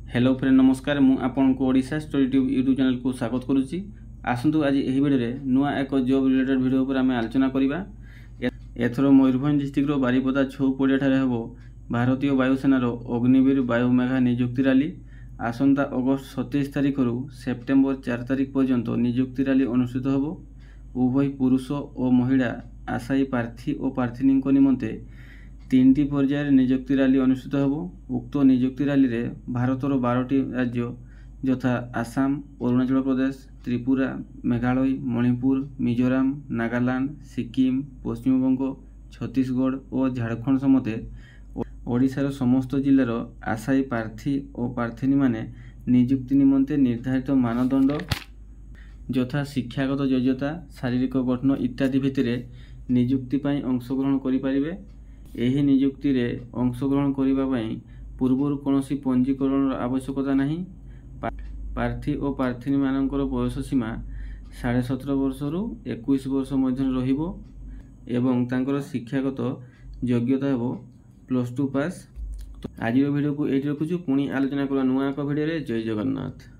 Hello friend नमस्कार मु आपन को Odisha story tube YouTube channel को स्वागत करुच्ची। आसतु आज यही वीडियो रे नुआ एक जॉब रिलेटेड वीडियो पर आम आलोचना करवा। एथर मयूरभंज डिस्ट्रिक्ट बारिपदा छौपड़िया ठारे हेबो भारतीय वायुसेनार अग्निवीर वायुमेघा नियुक्ति रैली। आसंता अगस्ट 27 तारिख रु सेप्टेम्बर 4 तारिख पर्यंत नियुक्ति रैली अनुष्ठित हेबो। उभय पुरुष और महिला आशायी प्रार्थी और प्रार्थीनी निमंते 3टी पर्यायर नियुक्ति रैली अनुष्ठित हेबो। उक्त नियुक्ति रैली रे भारतर 12टी राज्य यथा आसाम, अरुणाचल प्रदेश, त्रिपुरा, मेघालय, मणिपुर, मिजोराम, नागालैंड, सिक्किम, पश्चिमबंग, छत्तीसगढ़ और झारखंड समेत ओडिशार समस्त जिलार आशायी प्रार्थी और प्रार्थीनी माने नियुक्ति निमंते निर्धारित मानदंड यथा शिक्षागत योग्यता, शारीरिक गठन इत्यादि भित्तिरे नियुक्ति पाई अंशग्रहण करि पारिबे। एही नियुक्ति रे अंशग्रहण करिबा पाई पूर्वरु कोनोसी पंजीकरण आवश्यकता नहीं। प्रार्थी और प्रार्थीनी मानकर बयस सीमा 17.5 वर्ष रु 21 वर्ष मध्य रहिबो एवं तांकर शिक्षागत योग्यता हेबो +2 पास। आज वीडियो को एठी रखुछु, पुणी आलोचना करबा नुआ एक वीडियो रे। जय जगन्नाथ।